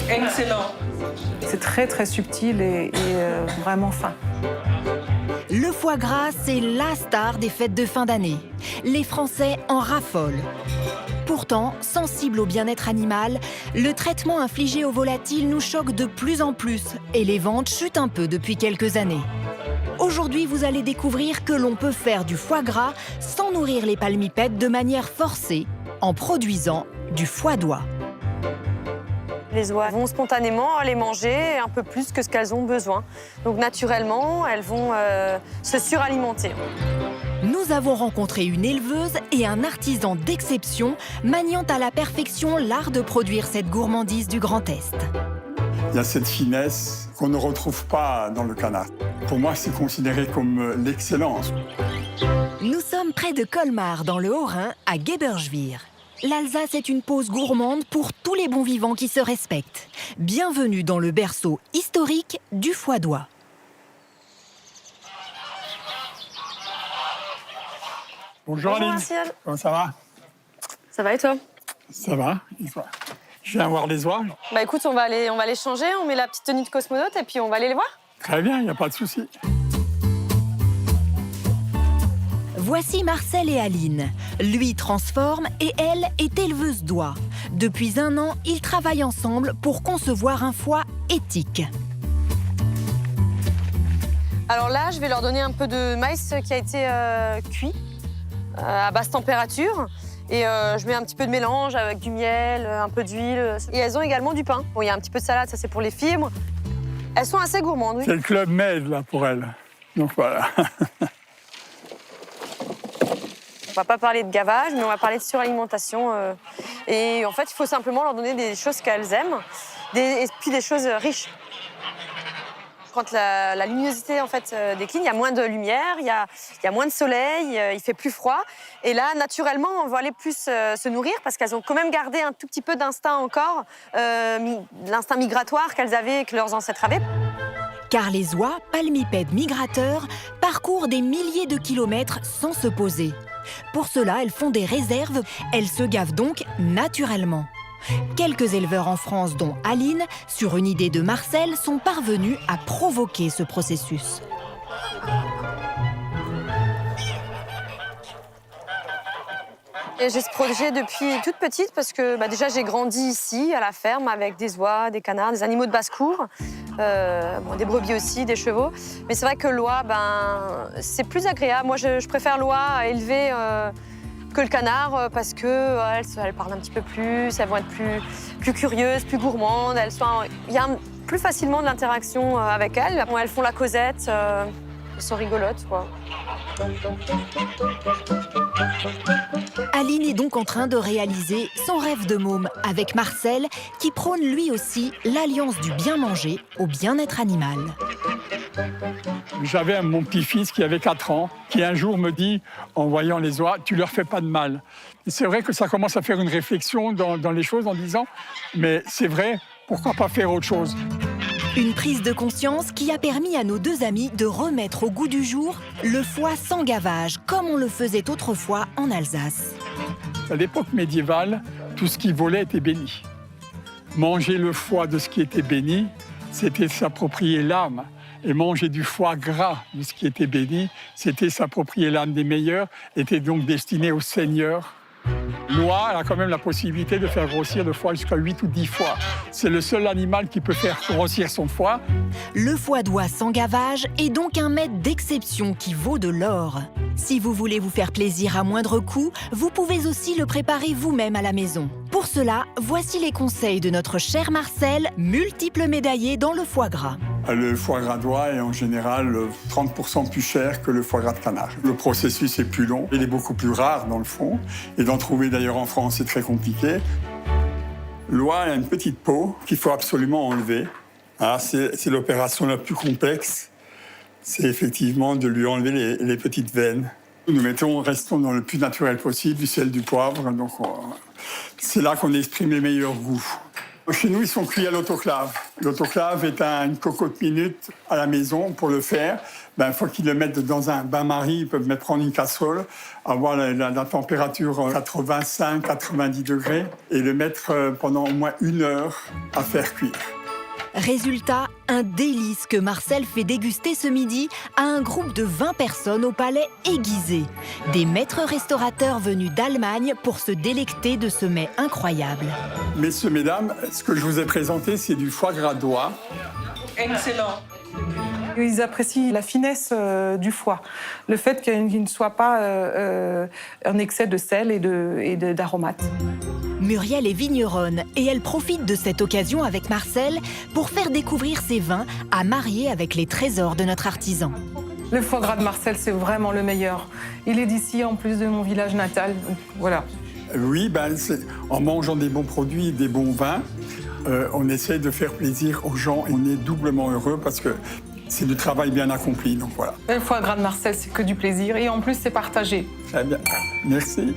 Excellent. C'est très très subtil et vraiment fin. Le foie gras, c'est la star des fêtes de fin d'année. Les Français en raffolent. Pourtant, sensible au bien-être animal, le traitement infligé aux volatiles nous choque de plus en plus et les ventes chutent un peu depuis quelques années. Aujourd'hui, vous allez découvrir que l'on peut faire du foie gras sans nourrir les palmipèdes de manière forcée, en produisant du foie d'oie. Les oies vont spontanément les manger un peu plus que ce qu'elles ont besoin. Donc naturellement, elles vont se suralimenter. Nous avons rencontré une éleveuse et un artisan d'exception maniant à la perfection l'art de produire cette gourmandise du Grand Est. Il y a cette finesse qu'on ne retrouve pas dans le canard. Pour moi, c'est considéré comme l'excellence. Nous sommes près de Colmar, dans le Haut-Rhin, à Geberschwir. L'Alsace est une pause gourmande pour tous les bons vivants qui se respectent. Bienvenue dans le berceau historique du foie d'oie. Bonjour Aline. Martial. Comment ça va? Ça va et toi? Ça va. Et toi? Je viens voir les oies. Bah écoute, on va les changer, on met la petite tenue de cosmonaute et puis on va aller les voir. Très bien, il n'y a pas de souci. Voici Marcel et Aline. Lui transforme et elle est éleveuse d'oies. Depuis 1 an, ils travaillent ensemble pour concevoir un foie éthique. Alors là, je vais leur donner un peu de maïs qui a été cuit à basse température. Et je mets un petit peu de mélange avec du miel, un peu d'huile. Et elles ont également du pain. Bon, il y a un petit peu de salade, ça c'est pour les fibres. Elles sont assez gourmandes, oui. C'est le club Med, là, pour elles. Donc voilà. On va pas parler de gavage, mais on va parler de suralimentation. Et en fait, il faut simplement leur donner des choses qu'elles aiment, et puis des choses riches. Quand la luminosité en fait, décline, il y a moins de lumière, il y a moins de soleil, il fait plus froid. Et là, naturellement, on va aller plus se nourrir parce qu'elles ont quand même gardé un tout petit peu d'instinct encore, l'instinct migratoire qu'elles avaient et que leurs ancêtres avaient. Car les oies, palmipèdes migrateurs, parcourent des milliers de kilomètres sans se poser. Pour cela, elles font des réserves, elles se gavent donc naturellement. Quelques éleveurs en France, dont Aline, sur une idée de Marcel, sont parvenus à provoquer ce processus. Et j'ai ce projet depuis toute petite parce que déjà j'ai grandi ici, à la ferme, avec des oies, des canards, des animaux de basse-cour, des brebis aussi, des chevaux. Mais c'est vrai que l'oie, c'est plus agréable. Moi, je préfère l'oie à élever que le canard parce qu'elles parlent un petit peu plus, elles vont être plus curieuses, plus gourmandes. Il y a plus facilement de l'interaction avec elles. Elles font la causette, elles sont rigolotes, quoi. Aline est donc en train de réaliser son rêve de môme avec Marcel, qui prône lui aussi l'alliance du bien manger au bien-être animal. J'avais mon petit-fils qui avait 4 ans, qui un jour me dit, en voyant les oies, tu leur fais pas de mal. Et c'est vrai que ça commence à faire une réflexion dans les choses en disant, mais c'est vrai, pourquoi pas faire autre chose? Une prise de conscience qui a permis à nos 2 amis de remettre au goût du jour le foie sans gavage, comme on le faisait autrefois en Alsace. À l'époque médiévale, tout ce qui volait était béni. Manger le foie de ce qui était béni, c'était s'approprier l'âme. Et manger du foie gras de ce qui était béni, c'était s'approprier l'âme des meilleurs, était donc destiné au Seigneur. L'oie a quand même la possibilité de faire grossir le foie jusqu'à 8 ou 10 fois. C'est le seul animal qui peut faire grossir son foie. Le foie d'oie sans gavage est donc un mets d'exception qui vaut de l'or. Si vous voulez vous faire plaisir à moindre coût, vous pouvez aussi le préparer vous-même à la maison. Pour cela, voici les conseils de notre cher Marcel, multiple médaillé dans le foie gras. Le foie gras d'oie est en général 30% plus cher que le foie gras de canard. Le processus est plus long, il est beaucoup plus rare dans le fond. Et d'en trouver d'ailleurs en France, c'est très compliqué. L'oie a une petite peau qu'il faut absolument enlever. C'est l'opération la plus complexe. C'est effectivement de lui enlever les petites veines. Nous restons dans le plus naturel possible, du sel, du poivre. Donc c'est là qu'on exprime les meilleurs goûts. Chez nous, ils sont cuits à l'autoclave. L'autoclave est une cocotte minute à la maison pour le faire. Une fois qu'ils le mettent dans un bain-marie, ils peuvent prendre une casserole, avoir la température 85-90 degrés et le mettre pendant au moins 1 heure à faire cuire. Résultat, un délice que Marcel fait déguster ce midi à un groupe de 20 personnes au palais Aiguisé. Des maîtres restaurateurs venus d'Allemagne pour se délecter de ce mets incroyable. Messieurs, mesdames, ce que je vous ai présenté, c'est du foie gras d'oie. Excellent. Ils apprécient la finesse du foie, le fait qu'il ne soit pas un excès de sel et d'aromates. Muriel est vigneronne et elle profite de cette occasion avec Marcel pour faire découvrir ses vins à marier avec les trésors de notre artisan. Le foie gras de Marcel, c'est vraiment le meilleur. Il est d'ici, en plus de mon village natal. Donc, voilà. Oui, en mangeant des bons produits, des bons vins, on essaie de faire plaisir aux gens. On est doublement heureux parce que c'est du travail bien accompli. Donc voilà. Le foie gras de Marcel, c'est que du plaisir et en plus, c'est partagé. Très bien. Merci.